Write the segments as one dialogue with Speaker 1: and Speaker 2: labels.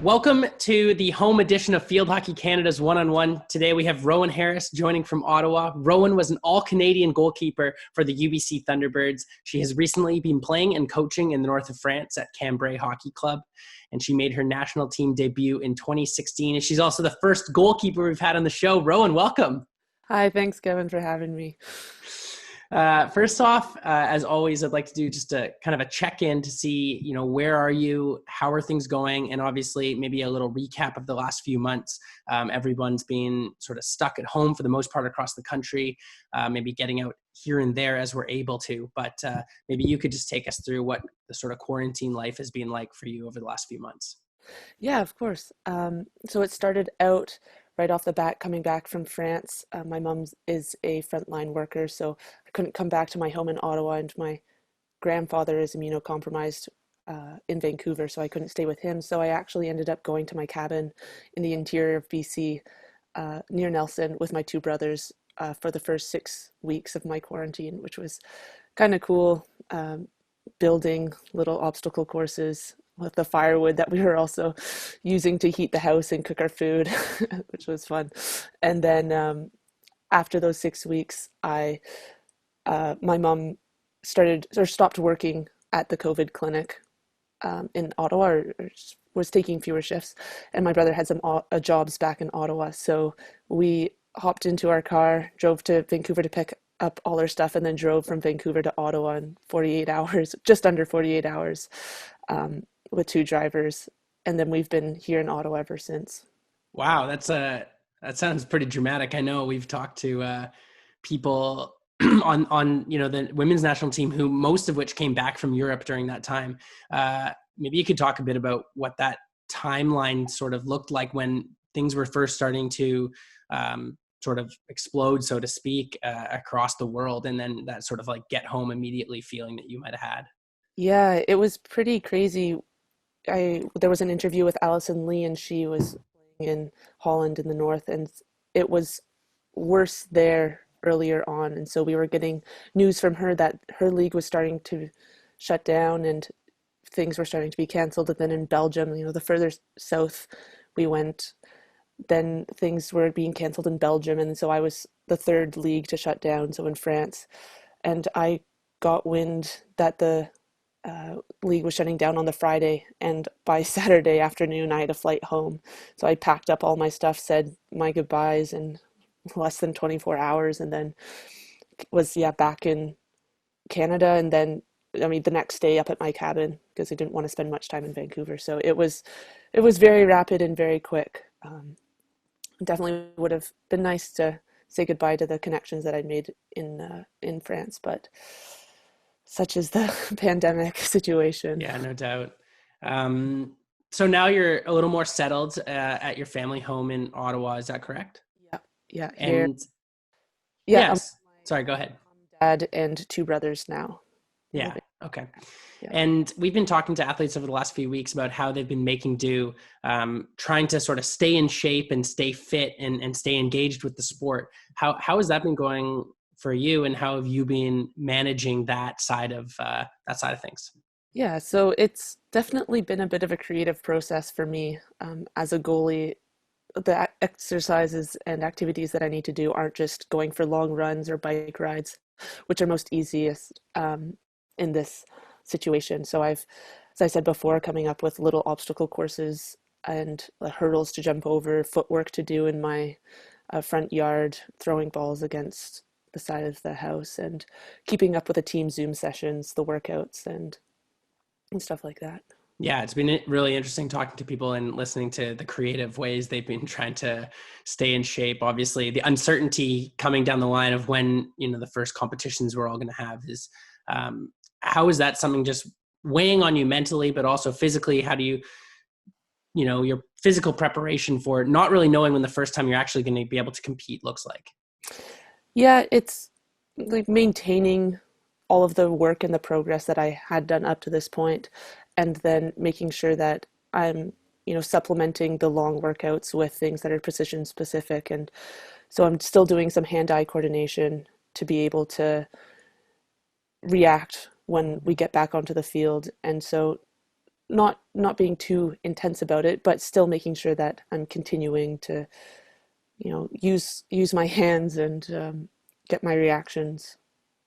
Speaker 1: Welcome to the home edition of Field Hockey Canada's One-on-One. Today we have Rowan Harris joining from Ottawa. Rowan was an all-Canadian goalkeeper for the UBC Thunderbirds. She has recently been playing and coaching in the north of France at Cambrai Hockey Club, and she made her national team debut in 2016. And she's also the first goalkeeper we've had on the show. Rowan, welcome.
Speaker 2: Hi, thanks, Kevin, for having me.
Speaker 1: First off, as always, I'd like to do just a kind of a check-in to see, where are you, how are things going, and obviously maybe a little recap of the last few months. Everyone's been sort of stuck at home for the most part across the country, maybe getting out here and there as we're able to, but maybe you could just take us through what the sort of quarantine life has been like for you over the last few months.
Speaker 2: Yeah, of course. So it started out right off the bat coming back from France. My mom is a frontline worker, so I couldn't come back to my home in Ottawa, and my grandfather is immunocompromised in Vancouver, so I couldn't stay with him. So I actually ended up going to my cabin in the interior of BC near Nelson with my two brothers for the first 6 weeks of my quarantine, which was kind of cool, building little obstacle courses with the firewood that we were also using to heat the house and cook our food, which was fun. And then after those 6 weeks, my mom stopped working at the COVID clinic in Ottawa, or was taking fewer shifts, and my brother had some jobs back in Ottawa. So we hopped into our car, drove to Vancouver to pick up all our stuff, and then drove from Vancouver to Ottawa in 48 hours, just under 48 hours. With two drivers, and then we've been here in Ottawa ever since.
Speaker 1: Wow, that sounds pretty dramatic. I know we've talked to people on the women's national team, who most of which came back from Europe during that time. Maybe you could talk a bit about what that timeline sort of looked like when things were first starting to sort of explode, so to speak, across the world, and then that sort of like get home immediately feeling that you might have had.
Speaker 2: Yeah, it was pretty crazy. There was an interview with Alison Lee, and she was playing in Holland in the north, and it was worse there earlier on. And so we were getting news from her that her league was starting to shut down and things were starting to be canceled. And then in Belgium, the further south we went, then things were being canceled in Belgium. And so I was the third league to shut down, so in France. And I got wind that the league was shutting down on the Friday, and by Saturday afternoon I had a flight home. So I packed up all my stuff, said my goodbyes in less than 24 hours, and then was back in Canada. And then the next day up at my cabin, because I didn't want to spend much time in Vancouver. So it was very rapid and very quick. Definitely would have been nice to say goodbye to the connections that I'd made in France, but such is the pandemic situation.
Speaker 1: Yeah, no doubt. So now you're a little more settled at your family home in Ottawa. Is that correct?
Speaker 2: Yeah, here.
Speaker 1: And
Speaker 2: Yeah,
Speaker 1: yes, sorry, go ahead.
Speaker 2: dad and two brothers now.
Speaker 1: Yeah. Okay.
Speaker 2: Yeah.
Speaker 1: And we've been talking to athletes over the last few weeks about how they've been making do, trying to sort of stay in shape and stay fit and stay engaged with the sport. How has that been going for you, and how have you been managing that side of things?
Speaker 2: Yeah, so it's definitely been a bit of a creative process for me as a goalie. The exercises and activities that I need to do aren't just going for long runs or bike rides, which are most easiest in this situation. So I've, as I said before, coming up with little obstacle courses and hurdles to jump over, footwork to do in my front yard, throwing balls against the side of the house, and keeping up with the team Zoom sessions, the workouts, and stuff like that.
Speaker 1: Yeah, it's been really interesting talking to people and listening to the creative ways they've been trying to stay in shape. Obviously, the uncertainty coming down the line of when, the first competitions we're all going to have is, how is that something just weighing on you mentally, but also physically? How do you, your physical preparation for not really knowing when the first time you're actually going to be able to compete looks like?
Speaker 2: Yeah, it's like maintaining all of the work and the progress that I had done up to this point, and then making sure that I'm, supplementing the long workouts with things that are precision specific. And so I'm still doing some hand-eye coordination to be able to react when we get back onto the field. And so not being too intense about it, but still making sure that I'm continuing to, use my hands and get my reactions,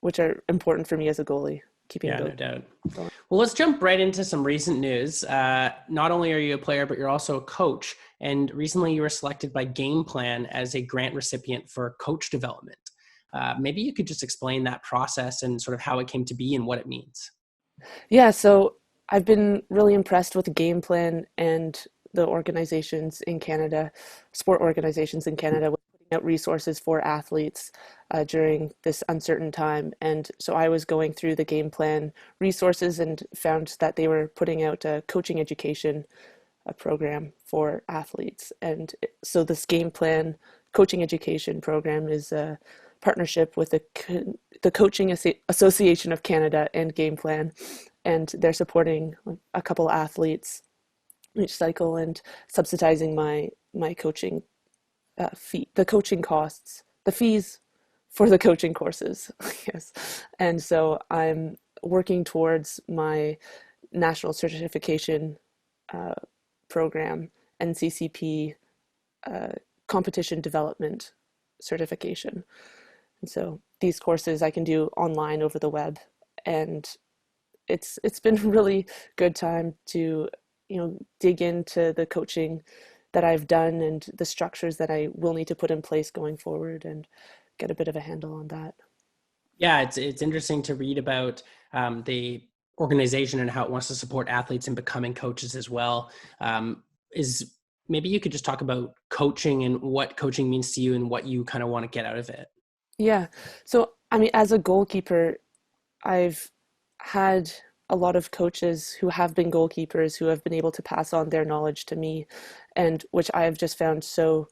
Speaker 2: which are important for me as a goalie, keeping
Speaker 1: Yeah,
Speaker 2: those
Speaker 1: no doubt.
Speaker 2: going.
Speaker 1: Well, let's jump right into some recent news. Not only are you a player, but you're also a coach. And recently you were selected by Game Plan as a grant recipient for coach development. Maybe you could just explain that process and sort of how it came to be and what it means.
Speaker 2: Yeah, so I've been really impressed with the Game Plan and the organizations in Canada, sport organizations in Canada, with putting out resources for athletes during this uncertain time. And so I was going through the Game Plan resources and found that they were putting out a coaching education program for athletes. And so this Game Plan coaching education program is a partnership with the Coaching Association of Canada and Game Plan, and they're supporting a couple athletes each cycle and subsidizing my coaching fee, the coaching costs, the fees for the coaching courses. Yes, and so I'm working towards my national certification uh, program, NCCP, uh, competition development certification. And so these courses I can do online over the web, and it's been a really good time to dig into the coaching that I've done and the structures that I will need to put in place going forward and get a bit of a handle on that.
Speaker 1: Yeah, it's interesting to read about the organization and how it wants to support athletes in becoming coaches as well. Is maybe you could just talk about coaching and what coaching means to you and what you kind of want to get out of it.
Speaker 2: Yeah. So, I mean, as a goalkeeper, I've had a lot of coaches who have been goalkeepers who have been able to pass on their knowledge to me, and which I have just found so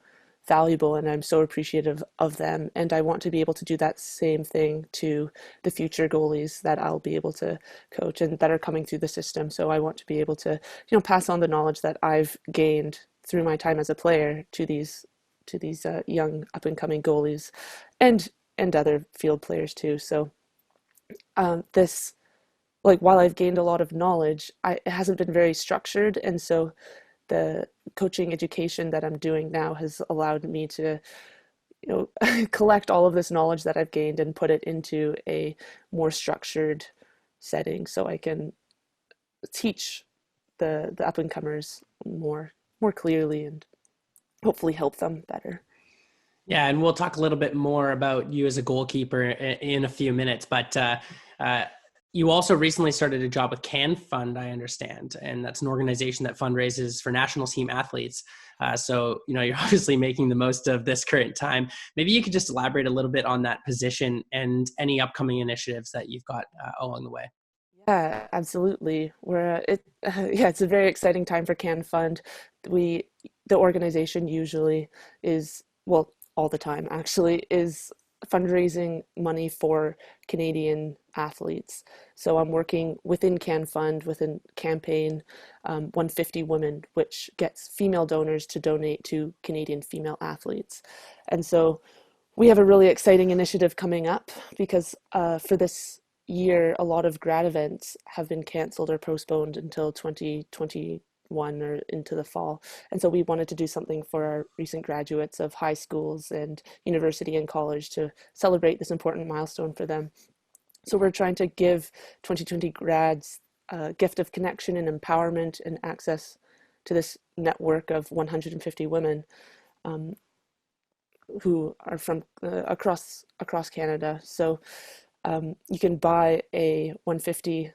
Speaker 2: valuable, and I'm so appreciative of them. And I want to be able to do that same thing to the future goalies that I'll be able to coach and that are coming through the system. So I want to be able to, pass on the knowledge that I've gained through my time as a player to these young up and coming goalies, and other field players too. So this like while I've gained a lot of knowledge, it hasn't been very structured, and so the coaching education that I'm doing now has allowed me to, collect all of this knowledge that I've gained and put it into a more structured setting, so I can teach the up and comers more clearly and hopefully help them better.
Speaker 1: Yeah, and we'll talk a little bit more about you as a goalkeeper in a few minutes. But uh, you also recently started a job with Canfund, I understand, and that's an organization that fundraises for national team athletes. So you're obviously making the most of this current time. Maybe you could just elaborate a little bit on that position and any upcoming initiatives that you've got along the way.
Speaker 2: Yeah, absolutely. Yeah, it's a very exciting time for Can Fund. We, the organization usually is, well, all the time actually, is fundraising money for Canadian athletes. So I'm working within Can Fund within campaign 150 Women, which gets female donors to donate to Canadian female athletes. And so we have a really exciting initiative coming up because for this year, a lot of grad events have been canceled or postponed until 2021 or into the fall. And so we wanted to do something for our recent graduates of high schools and university and college to celebrate this important milestone for them. So we're trying to give 2020 grads a gift of connection and empowerment and access to this network of 150 women um, who are from across Canada. So you can buy a 150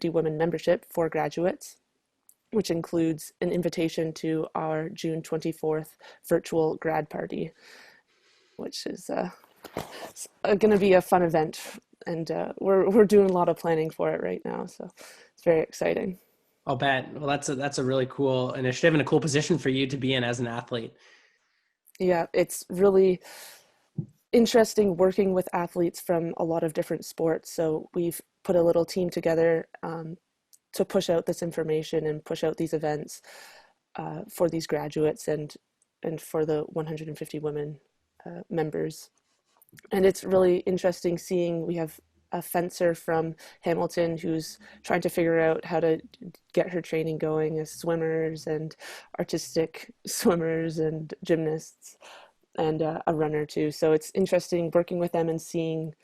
Speaker 2: women membership for graduates, which includes an invitation to our June 24th virtual grad party, which is going to be a fun event. And we're doing a lot of planning for it right now, so it's very exciting.
Speaker 1: I'll bet. Well, that's a really cool initiative and a cool position for you to be in as an athlete.
Speaker 2: Yeah, it's really interesting working with athletes from a lot of different sports. So we've put a little team together to push out this information and push out these events for these graduates and for the 150 women members. And it's really interesting seeing we have a fencer from Hamilton who's trying to figure out how to get her training going as swimmers and artistic swimmers and gymnasts, and a runner too. So it's interesting working with them and seeing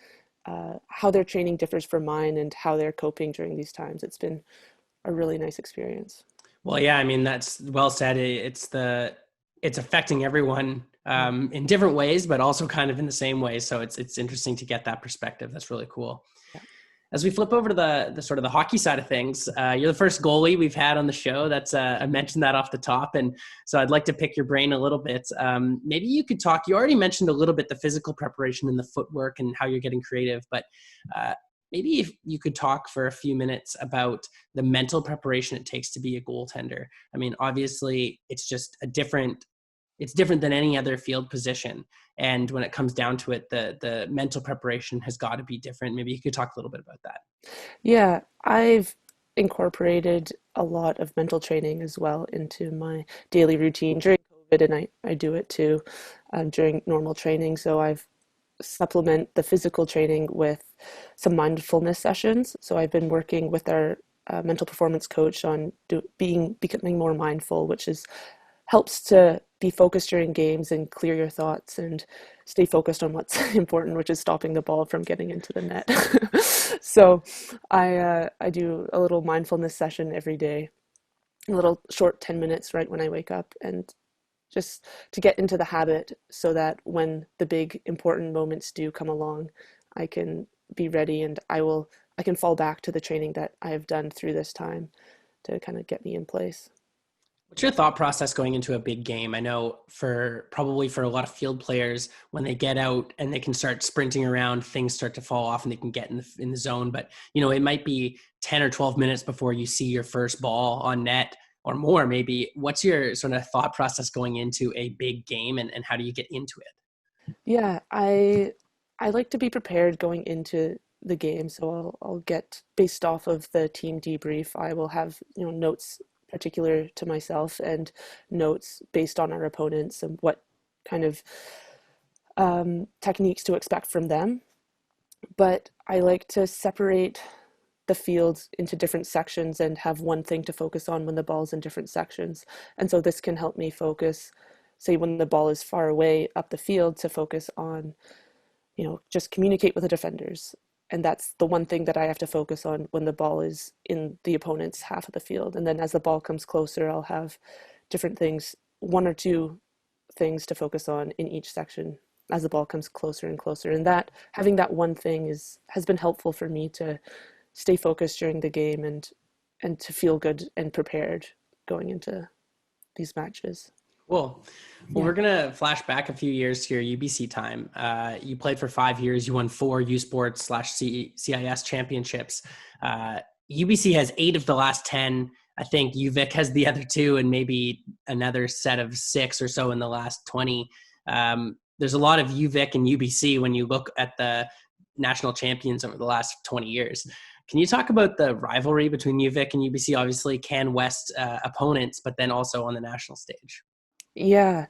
Speaker 2: how their training differs from mine and how they're coping during these times. It's been a really nice experience.
Speaker 1: Well, yeah, I mean, that's well said. It's affecting everyone in different ways, but also kind of in the same way. So it's interesting to get that perspective. That's really cool.
Speaker 2: Yeah.
Speaker 1: As we flip over to the sort of the hockey side of things, you're the first goalie we've had on the show. That's I mentioned that off the top, and so I'd like to pick your brain a little bit. Maybe you could talk. You already mentioned a little bit the physical preparation and the footwork and how you're getting creative, but maybe if you could talk for a few minutes about the mental preparation it takes to be a goaltender. I mean, obviously, it's different than any other field position. And when it comes down to it, the mental preparation has got to be different. Maybe you could talk a little bit about that.
Speaker 2: Yeah, I've incorporated a lot of mental training as well into my daily routine during COVID, and I do it too during normal training. So I've supplement the physical training with some mindfulness sessions. So I've been working with our mental performance coach on becoming more mindful, which is helps to be focused during games and clear your thoughts and stay focused on what's important, which is stopping the ball from getting into the net. So I do a little mindfulness session every day, a little short 10 minutes right when I wake up, and just to get into the habit so that when the big important moments do come along, I can be ready, and I can fall back to the training that I have done through this time to kind of get me in place.
Speaker 1: What's your thought process going into a big game? I know probably for a lot of field players, when they get out and they can start sprinting around, things start to fall off and they can get in the zone. But, it might be 10 or 12 minutes before you see your first ball on net or more, maybe. What's your sort of thought process going into a big game, and how do you get into it?
Speaker 2: Yeah, I like to be prepared going into the game, so I'll get based off of the team debrief. I will have, notes particular to myself and notes based on our opponents and what kind of techniques to expect from them. But I like to separate the field into different sections and have one thing to focus on when the ball's in different sections. And so this can help me focus, say when the ball is far away up the field, to focus on, just communicate with the defenders. And that's the one thing that I have to focus on when the ball is in the opponent's half of the field. And then as the ball comes closer, I'll have different things, one or two things to focus on in each section as the ball comes closer and closer. And that having that one thing has been helpful for me to stay focused during the game and to feel good and prepared going into these matches.
Speaker 1: Cool. Well,
Speaker 2: Yeah.
Speaker 1: we're going to flash back a few years to your UBC time. You played for 5 years. You won 4 U Sports / CIS championships. UBC has 8 of the last 10. I think UVic has the other 2 and maybe another set of 6 or so in the last 20. There's a lot of UVic and UBC when you look at the national champions over the last 20 years. Can you talk about the rivalry between UVic and UBC? Obviously, Can West opponents, but then also on the national stage.
Speaker 2: Yeah.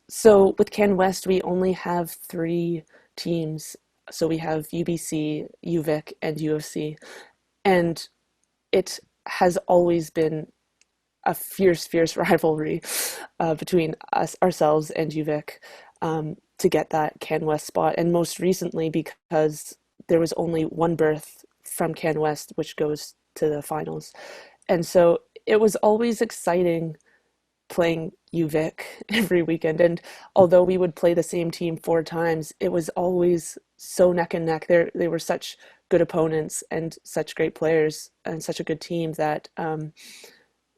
Speaker 2: So with Can West, we only have 3 teams. So we have UBC, UVic, and UFC. And it has always been a fierce, fierce rivalry between ourselves and UVic to get that Can West spot. And most recently, because there was only one berth from Can West, which goes to the finals. And so it was always exciting playing UVic every weekend. And although we would play the same team 4 times, it was always so neck and neck. They were such good opponents and such great players and such a good team that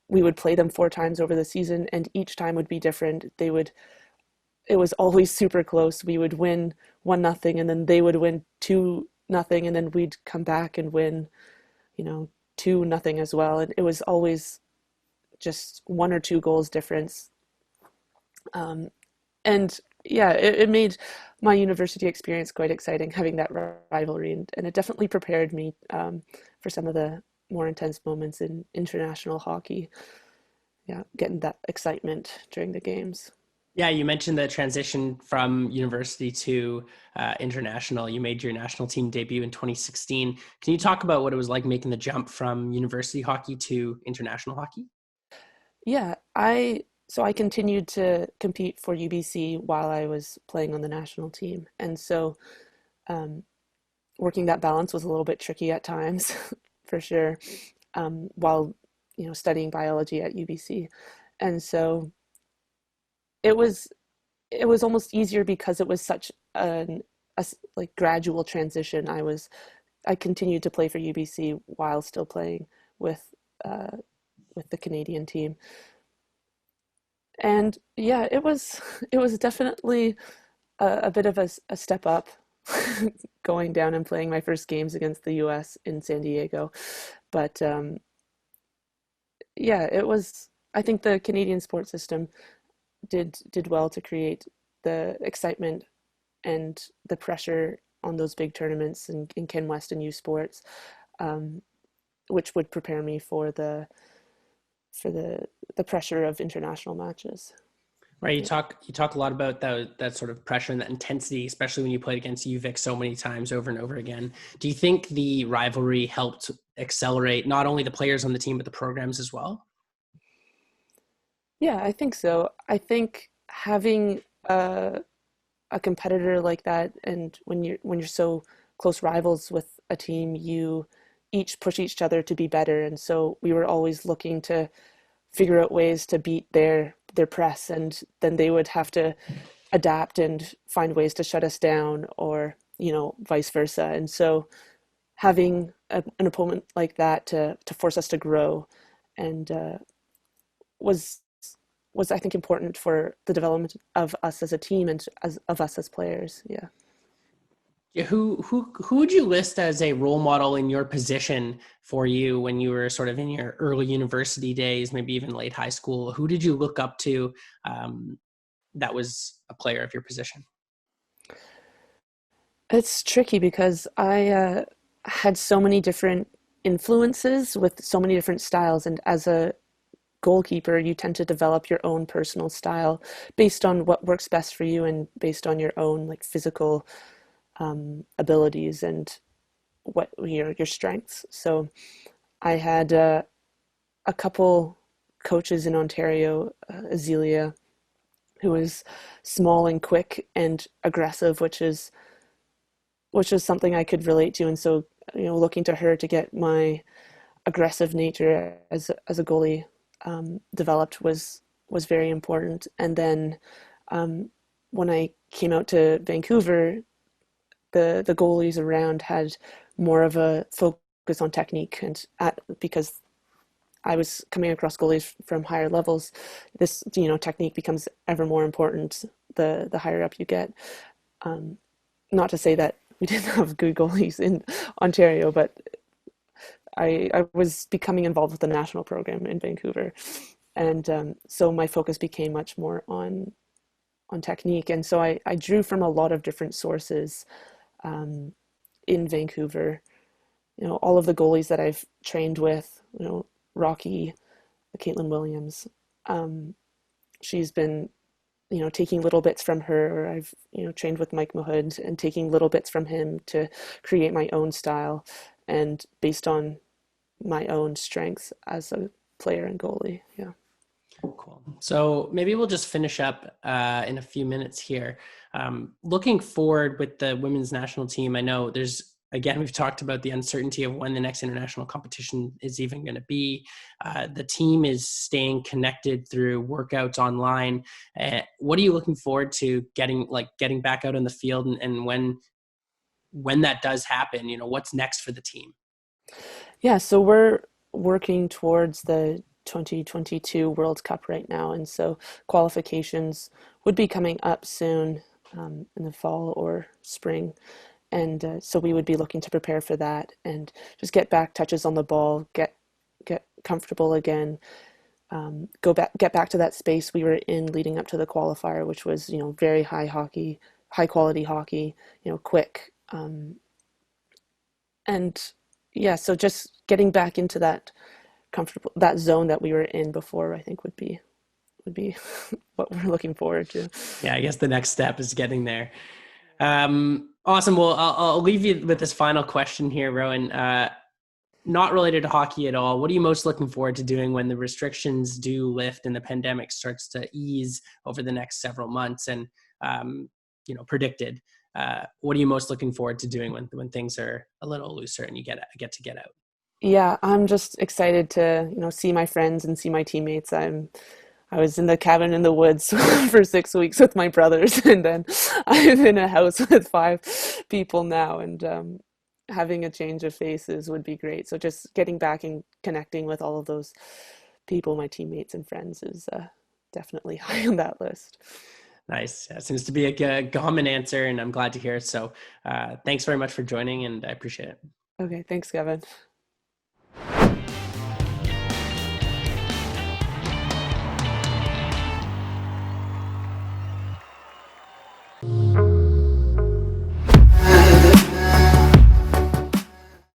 Speaker 2: we would play them 4 times over the season, and each time would be different. It was always super close. We would win 1-0, and then they would win 2-0, and then we'd come back and win, 2-0 as well. And it was always just 1 or 2 goals difference. And yeah, it made my university experience quite exciting, having that rivalry, and it definitely prepared me for some of the more intense moments in international hockey. Yeah, getting that excitement during the games.
Speaker 1: Yeah, you mentioned the transition from university to international. You made your national team debut in 2016. Can you talk about what it was like making the jump from university hockey to international hockey?
Speaker 2: Yeah, I continued to compete for UBC while I was playing on the national team, and so um, working that balance was a little bit tricky at times, for sure. While studying biology at UBC, and so it was it was almost easier because it was such like gradual transition. I continued to play for UBC while still playing with uh, with the Canadian team. And yeah, it was definitely a bit of a step up going down and playing my first games against the US in San Diego. But yeah, it was I think the Canadian sports system did well to create the excitement and the pressure on those big tournaments in Ken West and U Sports, um, which would prepare me for the pressure of international matches.
Speaker 1: Right,
Speaker 2: Yeah.
Speaker 1: you talk a lot about that sort of pressure and that intensity, especially when you played against UVic so many times over and over again. Do you think the rivalry helped accelerate not only the players on the team but the programs as well?
Speaker 2: Yeah, I think so. I think having a competitor like that, and when you're so close rivals with a team, you each push each other to be better. And so we were always looking to figure out ways to beat their press, and then they would have to adapt and find ways to shut us down, or vice versa. And so having an opponent like that to force us to grow and was was I think important for the development of us as a team and as of us as players. Yeah.
Speaker 1: Yeah, who would you list as a role model in your position for you when you were sort of in your early university days, maybe even late high school? Who did you look up to that was a player of your position?
Speaker 2: It's tricky because I had so many different influences with so many different styles, and as a goalkeeper, you tend to develop your own personal style based on what works best for you and based on your own like physical abilities and what your strengths. So I had a couple coaches in Ontario, Azealia, who was small and quick and aggressive, which is something I could relate to. And so, looking to her to get my aggressive nature as a goalie developed was very important. And then when I came out to Vancouver, the goalies around had more of a focus on technique, and because I was coming across goalies from higher levels, this technique becomes ever more important the higher up you get. Um, Not to say that we didn't have good goalies in Ontario, but I was becoming involved with the national program in Vancouver, and so my focus became much more on technique, and so I drew from a lot of different sources um, in Vancouver. All of the goalies that I've trained with, Rocky, Caitlin Williams. Um, she's been taking little bits from her. I've trained with Mike Mahood and taking little bits from him to create my own style, and based on my own strengths as a player and goalie. Yeah.
Speaker 1: Cool. So maybe we'll just finish up in a few minutes here. Looking forward with the women's national team, I know there's, again, we've talked about the uncertainty of when the next international competition is even going to be. The team is staying connected through workouts online. What are you looking forward to getting back out in the field, and when that does happen, what's next for the team?
Speaker 2: Yeah, so we're working towards the 2022 World Cup right now, and so qualifications would be coming up soon in the fall or spring, and so we would be looking to prepare for that and just get back touches on the ball, get comfortable again, get back to that space we were in leading up to the qualifier, which was very high quality hockey, quick, and yeah, so just getting back into that comfortable that zone that we were in before, I think would be what we're looking forward to.
Speaker 1: Yeah, I guess the next step is getting there. Awesome. Well, I'll leave you with this final question here, Rowan. Not related to hockey at all. What are you most looking forward to doing when the restrictions do lift and the pandemic starts to ease over the next several months and, predicted? What are you most looking forward to doing when things are a little looser and you get to get out?
Speaker 2: Yeah, I'm just excited to, see my friends and see my teammates. I was in the cabin in the woods for 6 weeks with my brothers, and then I'm in a house with 5 people now, and having a change of faces would be great. So just getting back and connecting with all of those people, my teammates and friends, is definitely high on that list.
Speaker 1: Nice. That seems to be a common answer, and I'm glad to hear it. So thanks very much for joining, and I appreciate it.
Speaker 2: Okay, thanks, Kevin.